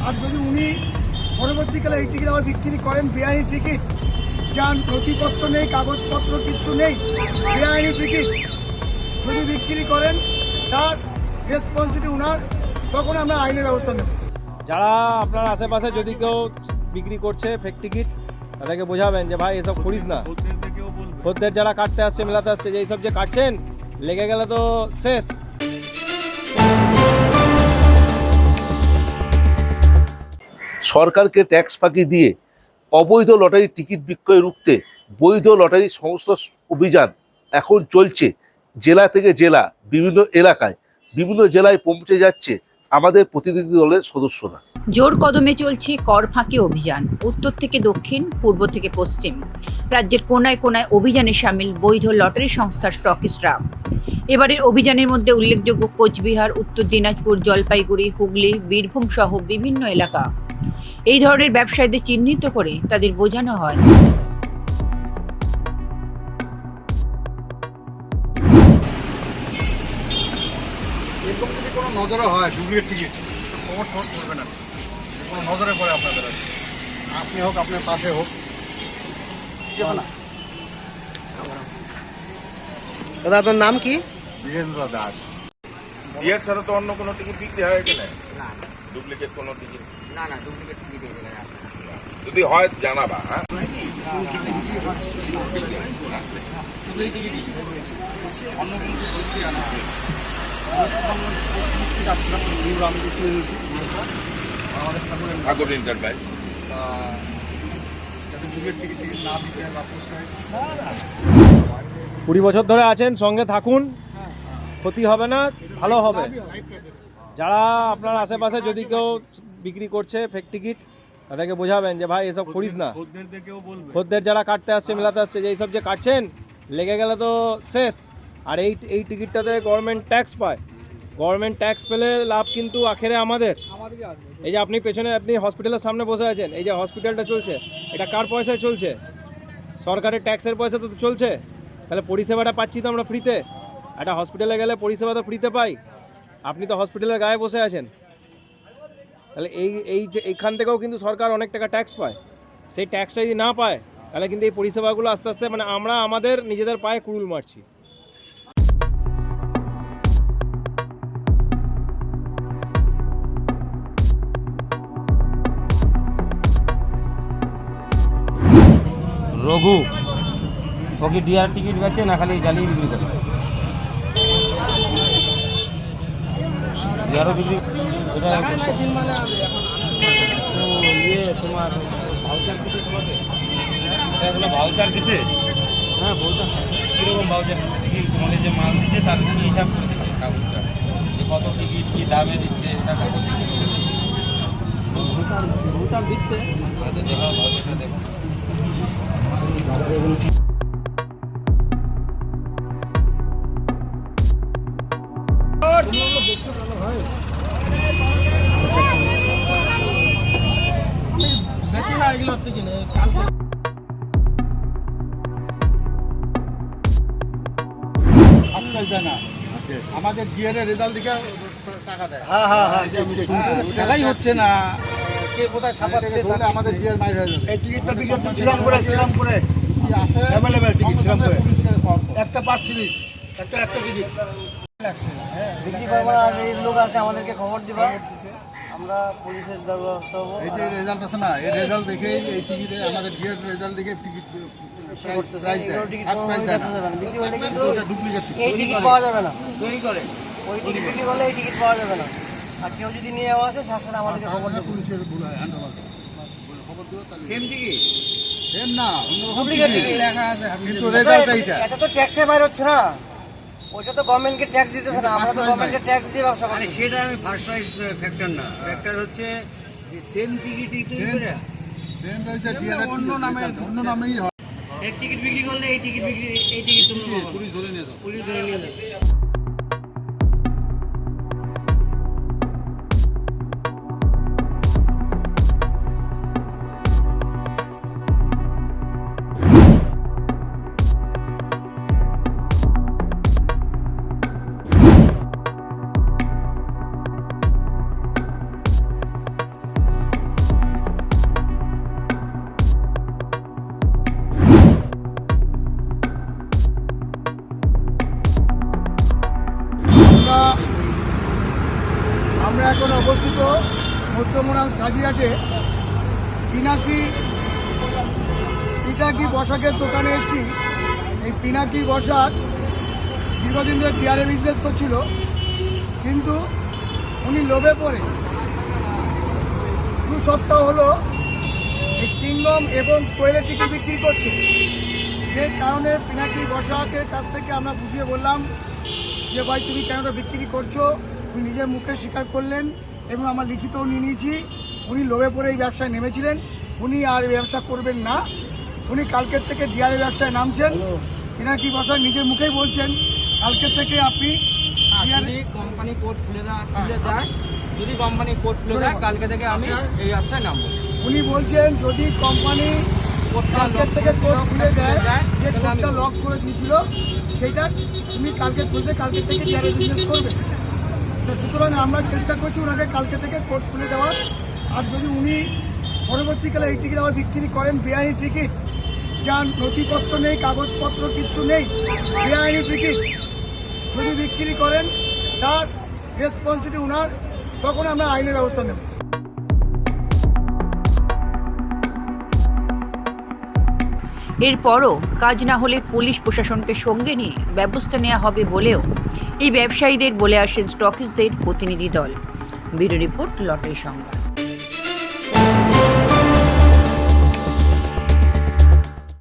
আর যদি উনি পরবর্তীকালে এই টিকিট আবার বিক্রি করেন বেআইনি টিকিট, যার নথিপত্র নেই, কাগজপত্র কিচ্ছু নেই, বেআইনি টিকিট যদি বিক্রি করেন তার রেসপন্সিবিলিটি উনার, তখন আমরা আইনের ব্যবস্থা নেব। যারা আপনার আশেপাশে যদি কেউ বিক্রি করছে ফেক টিকিট, তাদেরকে বোঝাবেন যে ভাই এসব করিস না। খদ্দের যারা কাটতে আসছে, মেলাতে আসছে, যে এইসব যে কাটছেন, লেগে গেলে তো শেষ। সরকারকে ট্যাক্স ফাঁকি দিয়ে অবৈধ লটারির টিকিট বিক্রয় রুখতে বৈধ লটারি সংস্থা অভিযান এখন চলছে। জেলা থেকে জেলা, বিভিন্ন এলাকায়, বিভিন্ন জেলায় পৌঁছে যাচ্ছে আমাদের প্রতিনিধি দলের সদস্যরা। জোর কদমে চলছে কর ফাঁকি অভিযান। উত্তর থেকে দক্ষিণ, পূর্ব থেকে পশ্চিম, রাজ্যের কোনায় কোনায় অভিযানে সামিল বৈধ লটারি সংস্থার স্টকিস্টরা। এবারের অভিযানের মধ্যে উল্লেখযোগ্য কোচবিহার, উত্তর দিনাজপুর, জলপাইগুড়ি, হুগলি, বীরভূম সহ বিভিন্ন এলাকা। এই ধরনের ব্যবসায়ীদের চিহ্নিত করে তাদের বোঝানো হয়। এরকম যদি কোনো নজরে হয় ডুপ্লিকেট টিকিট, খবর করবে না, কোনো নজরে পড়ে আপনাদের, আপনি হোক আপনার পাশে হোক, না। দাদা আপনার নাম কি? বীরেন্দ্র দাস। বিয়ের সাথে তো অন্য কোনো টিকিট বিক্রি হয় কি না? ডুপ্লিকেট কোনো টিকিট? না না, ডুপ্লিকেট টিকিট যদি হয় জানাবা। হ্যাঁ, ঠাকুর এন্টারপ্রাইজ। 20 বছর ধরে আছেন, সঙ্গে থাকুন, ক্ষতি হবে না, ভালো হবে। যারা আপনার আশেপাশে যদি কেউ বিক্রি করছে ফেক টিকিট, তাদেরকে বোঝাবেন যে ভাই এসব করিস না। খদ্দের যারা কাটতে আসছে, মেলাতে আসছে, যে এইসব যে কাটছেন, লেগে গেলে তো শেষ। আর এই টিকিটটাতে গভর্নমেন্ট ট্যাক্স পায়। গভর্নমেন্ট ট্যাক্স পেলে লাভ কিন্তু আখেরে আমাদের। এই যে আপনি পেছনে, আপনি হসপিটালের সামনে বসে আছেন, এই যে হসপিটালটা চলছে, এটা কার পয়সায় চলছে? সরকারের ট্যাক্সের পয়সা তো চলছে। তাহলে পরিষেবাটা পাচ্ছি তো আমরা ফ্রিতে। একটা হসপিটালে গেলে পরিষেবা তো ফ্রিতে পাই। আপনি তো হসপিটালের গায়ে বসে আছেন। তাহলে এইখান থেকেও কিন্তু সরকার অনেক টাকা ট্যাক্স পায়। সেই ট্যাক্সটা যদি না পায়, তাহলে কিন্তু এই পরিষেবাগুলো আস্তে আস্তে আমরা আমাদের নিজেদের পায়ে কুড়ুল মারছি। রঘু, ও কি ডিআর টিকিট বেচে না খালি জালি বিক্রি করে? ডিআরও বিক্রি, এটা তোমার ভাউচার দিচ্ছে তোমাকে? এগুলো ভাউচার দিচ্ছে? হ্যাঁ, ভাউচার। কীরকম ভাউচার দিচ্ছে? তোমাদের যে মাল দিচ্ছে তার জন্য হিসাব করে দিচ্ছে কাগজটা, যে কত টিকিট কী দামে দিচ্ছে, এটা কাগজ দিচ্ছে। ভাউচার দিচ্ছে, দেখো ভাউচারটা দেখো। দেয় না, আমাদের ডিএর রেজাল্ট দিকে টাকা দেয়। টাকাই হচ্ছে না, কে কোথায় ছাপাচ্ছে, তাহলে আমাদের ডিএর মাইর হয়ে যাবে। এই টিকিটটা বিক্রি হচ্ছে শ্রীরামপুরে কি আসে অ্যাভেলেবেল টিকিট শ্রীরামপুরে, একটা 530 একটা টিকিট বিক্রি করবো আর এই লোক আছে আমাদেরকে খবর দিবা, আমরা পুলিশের ব্যবস্থা হবো। এই যে রেজাল্ট আছে না, এই রেজাল্ট দেখেই এই টিকিটে আমাদের ডিএর রেজাল্ট দেখে টিকিট প্রাইস দেয়, ফার্স্ট প্রাইস দেয় না। বিক্রি করলে কিন্তু ওটা ডুপ্লিকেট এই টিকিট পাওয়া যাবে না, ওই টিকিট বিক্রি করলে এই টিকিট পাওয়া যাবে না। আর কেউ যদি নিয়ে আসে সাথে সাথে আমাদেরকে খবর দেবে। পুলিশের ভুল হয়, হ্যান্ডওভার খবর দিও তাহলে। সেম টিকিট, সেম না, অন্যরকম ডুপ্লিকেট টিকিট টিকিট লেখা আছে, কিন্তু রেজাল্ট এইটা। এটা তো ট্যাক্সে বাইর হচ্ছে না, ওইটা তো গভর্নমেন্টকে ট্যাক্স দিতেছে না, আমরা তো গভর্নমেন্টকে ট্যাক্স দিয়ে ব্যবসা করি। সেটা আমি ফার্স্ট প্রাইস ফ্যাক্টর না, ফ্যাক্টর হচ্ছে যে সেম টিকিটই তো সেম রয়েছে, ডিএর অন্য নামেই হয়। এক টিকিট বিক্রি করলে এই টিকিট তুমি পুলিশ ধরে নিয়ে যাও। পুলিশ ধরে নিয়ে যাবে। মধ্যমগ্রাম সাজিয়াটে পিনাকি বসাকের দোকানে এসেছি। এই পিনাকি বসাক দীর্ঘদিন ধরে বিয়ারে বিজনেস করছিল, কিন্তু উনি লোভে পড়ে 2 সপ্তাহ হলো এই সিঙ্গম এবং কোয়েলের টিকিট বিক্রি করছে। যে কারণে পিনাকি বসাকের কাছ থেকে আমরা বুঝিয়ে বললাম যে ভাই তুমি কেন বিক্রি করছো। উনি নিজের মুখে স্বীকার করলেন এবং আমরা লিখিতও নিয়ে নিয়েছি। উনি লোভে পড়ে এই ব্যবসায় নেমেছিলেন, উনি আর এই ব্যবসা করবেন না। উনি কালকের থেকে ডিয়ারের ব্যবসায় নামছেন। পিনাকি বসাক নিজের মুখেই বলছেন কালকের থেকে আপনি যদি কোম্পানি কোড খুলে দেয় যদি কোম্পানি কোড খুলে দেয় কালকে থেকে আমি এই ব্যবসায় নামবো। উনি বলছেন যদি কোম্পানি কালকের থেকে কোড খুলে দেয়, যে কোডটা লক করে দিয়েছিল সেটা তুমি কালকে খুলতে কালকে থেকে ডিয়ারে বিজনেস করবে। তো সুতরাং আমরা চেষ্টা করছি ওনাকে কালকে থেকে কোড খুলে দেওয়ার। আর যদি উনি পরবর্তীকালে এই টিকিট আবার বিক্রি করেন বেআইনি টিকিট, যার নথিপত্র নেই, কাগজপত্র কিচ্ছু নেই, বেআইনি টিকিট যদি বিক্রি করেন তার রেসপন্সিবিলিটি ওনার, তখন আমরা আইনের ব্যবস্থা নেব। এরপরও কাজ না হলে পুলিশ প্রশাসনকে সঙ্গে নিয়ে ব্যবস্থা নেওয়া হবে বলেও এই ব্যবসায়ীদের বলে আসেন স্টকিস্টদের প্রতিনিধি দল। ব্যুরো রিপোর্ট, লটারি সংবাদ।